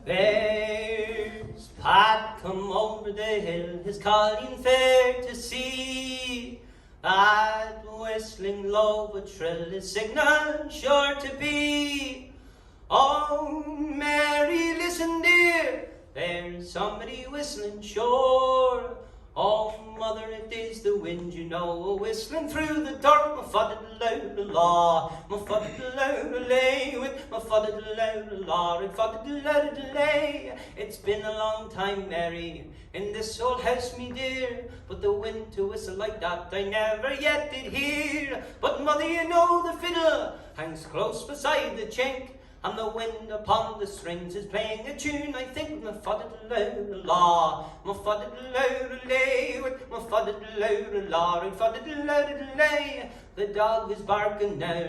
There's Pat come over the hill, his colleen fair to see. That whistling low but shrill is signal sure to be. Oh, Mary, listen, dear, there's somebody whistling sure. Oh, mother, it is the wind, you know, whistling through the dark. My fudda-da-la-la, my fudda-da-la-la, with my fudda-da-la-la, and fudda-da-la-la-la. It's been a long time, Mary, in this old house, me dear, but the wind to whistle like that I never yet did hear. But mother, you know the fiddle hangs close beside the chink, and the wind upon the strings is playing a tune, I think, my fudda-da-la-la, my fudda-da-la-la, with my fudda-da-la-la, and fudda-da-la-la-la. The dog is barking now,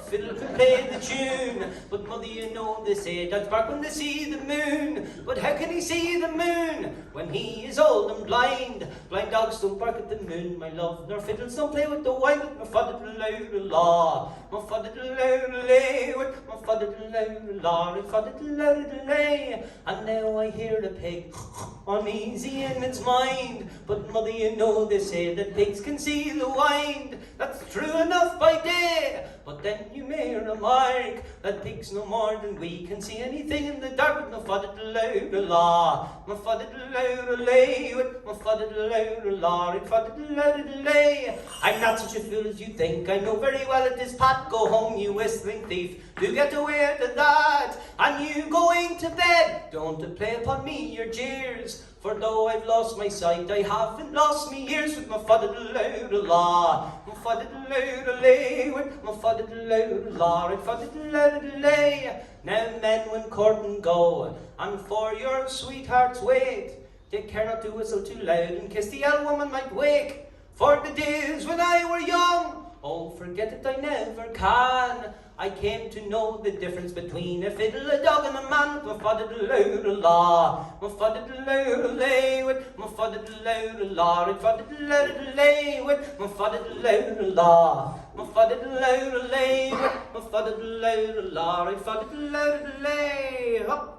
fiddle can play the tune, but mother, you know they say dogs bark when they see the moon. But how can he see the moon when he is old and blind? Blind dogs don't bark at the moon, my love, nor fiddles don't play with the wind. With my fudda-da-la-la, my fudda-da-la-la, with my fudda-da-la-la, and fudda-da-la-la-la. And now I hear the pig uneasy in its mind, but mother, you know they say that pigs can see the wind. That's true enough by day, but then you may remark that pigs no more than we can see anything in the dark. With my fudda-da-la-la, my fudda-da-la-la, with my fudda-da-la-la, and fudda-da-la-la-la. I'm not such a fool as you think, I know very well it is Pat. Go home, you whistling thief, do get away at that. And you going to bed, don't play upon me your jeers, for though I've lost my sight, I haven't lost me ears. With my fudda-da-la-la, my fudda-da-la-la, with my fudda-da-la-la, and fudda-da-la-la-la. Now men when courting go, and for your sweethearts wait, take care not to whistle too loud, in case the old woman might wake. For the days when I were young, oh, forget it, I never can. I came to know the difference between a fiddle, a dog, and a man. With my fudda-da-la-la, my fudda-da-la-la, with my fudda-da-la-la, and fudda-da-la-la, with my fudda-da-la-la, my fudda-da-la-la, with my fudda-da-la-la, and fudda-da-la-la. Hop.